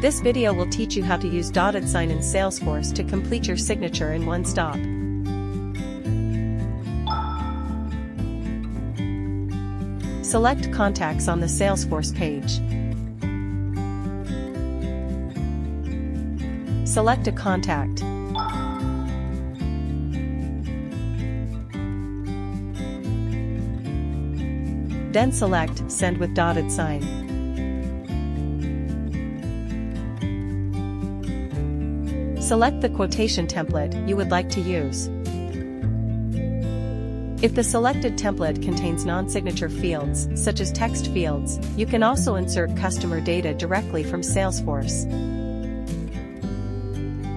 This video will teach you how to use DottedSign in Salesforce to complete your signature in one stop. Select Contacts on the Salesforce page. Select a contact. Then select Send with DottedSign. Select the quotation template you would like to use. If the selected template contains non-signature fields, such as text fields, you can also insert customer data directly from Salesforce.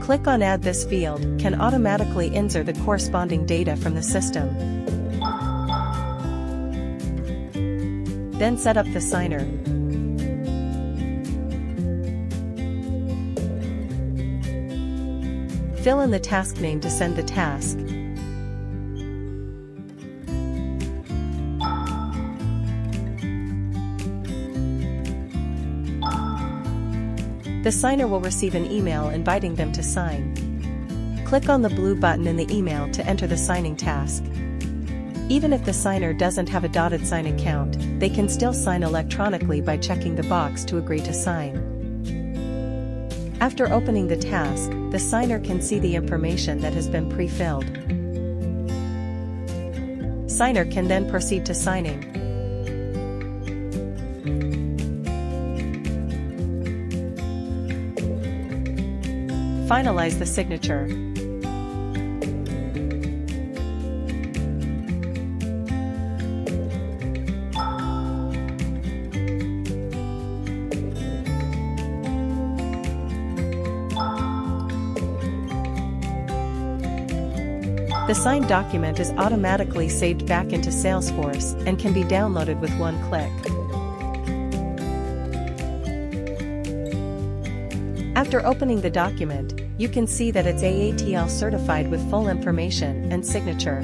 Click on Add this field, can automatically insert the corresponding data from the system. Then set up the signer. Fill in the task name to send the task. The signer will receive an email inviting them to sign. Click on the blue button in the email to enter the signing task. Even if the signer doesn't have a DottedSign account, they can still sign electronically by checking the box to agree to sign. After opening the task, the signer can see the information that has been pre-filled. Signer can then proceed to signing. Finalize the signature. The signed document is automatically saved back into Salesforce and can be downloaded with one click. After opening the document, you can see that it's AATL certified with full information and signature.